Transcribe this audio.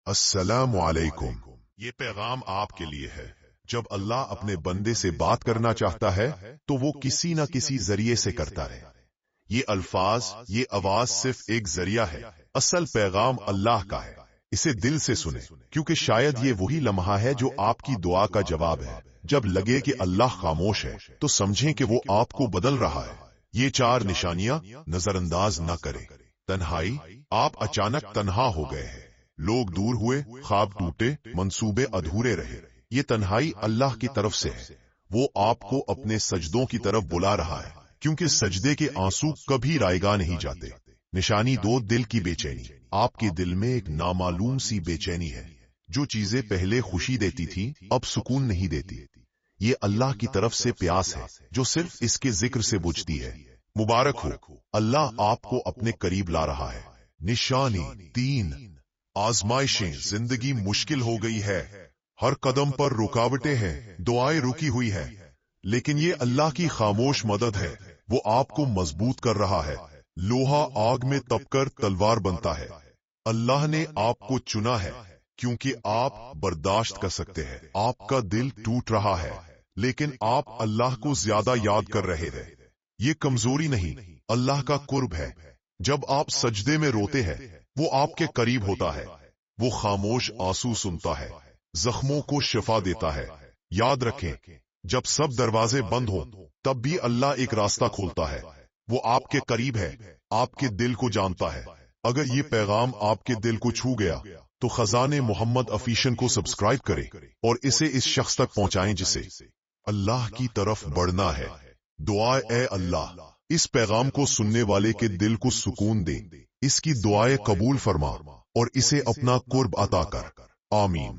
السلام علیکم۔ یہ پیغام آپ کے لیے ہے۔ جب اللہ اپنے بندے سے بات کرنا چاہتا ہے تو وہ کسی نہ کسی ذریعے سے کرتا ہے۔ یہ الفاظ، یہ آواز صرف ایک ذریعہ ہے، اصل پیغام اللہ کا ہے۔ اسے دل سے سنیں، کیونکہ شاید یہ وہی لمحہ ہے جو آپ کی دعا کا جواب ہے۔ جب لگے کہ اللہ خاموش ہے تو سمجھیں کہ وہ آپ کو بدل رہا ہے۔ یہ 4 نشانیاں نظر انداز نہ کریں۔ تنہائی، آپ اچانک تنہا ہو گئے ہیں۔ لوگ دور ہوئے، خواب ٹوٹے، منصوبے ادھورے رہے۔ یہ تنہائی اللہ کی طرف سے ہے۔ وہ آپ کو اپنے سجدوں کی طرف بلا رہا ہے، کیونکہ سجدے کے آنسو کبھی رائیگاں نہیں جاتے۔ نشانی 2، دل کی بے چینی۔ آپ کے دل میں ایک نامعلوم سی بے چینی ہے۔ جو چیزیں پہلے خوشی دیتی تھیں اب سکون نہیں دیتی۔ یہ اللہ کی طرف سے پیاس ہے جو صرف اس کے ذکر سے بجھتی ہے۔ مبارک ہو، اللہ آپ کو اپنے قریب لا رہا ہے۔ نشانی 3، آزمائشیں۔ زندگی مشکل ہو گئی ہے، ہر قدم پر رکاوٹیں ہیں، دعائیں رکی ہوئی ہیں، لیکن یہ اللہ کی خاموش مدد ہے۔ وہ آپ کو مضبوط کر رہا ہے۔ لوہا آگ میں تپ کر تلوار بنتا ہے۔ اللہ نے آپ کو چنا ہے کیونکہ آپ برداشت کر سکتے ہیں۔ آپ کا دل ٹوٹ رہا ہے، لیکن آپ اللہ کو زیادہ یاد کر رہے ہیں۔ یہ کمزوری نہیں، اللہ کا قرب ہے۔ جب آپ سجدے میں روتے ہیں وہ آپ کے قریب ہوتا ہے۔ وہ خاموش آنسو سنتا ہے، زخموں کو شفا دیتا ہے۔ یاد رکھیں، جب سب دروازے بند ہوں تب بھی اللہ ایک راستہ کھولتا ہے۔ وہ آپ کے قریب ہے، آپ کے دل کو جانتا ہے۔ اگر یہ پیغام آپ کے دل کو چھو گیا تو خزانے محمد آفیشل کو سبسکرائب کریں اور اسے اس شخص تک پہنچائیں جسے اللہ کی طرف بڑھنا ہے۔ دعا: اے اللہ، اس پیغام کو سننے والے کے دل کو سکون دے، اس کی دعائیں قبول فرما اور اسے اپنا قرب عطا کر۔ آمین۔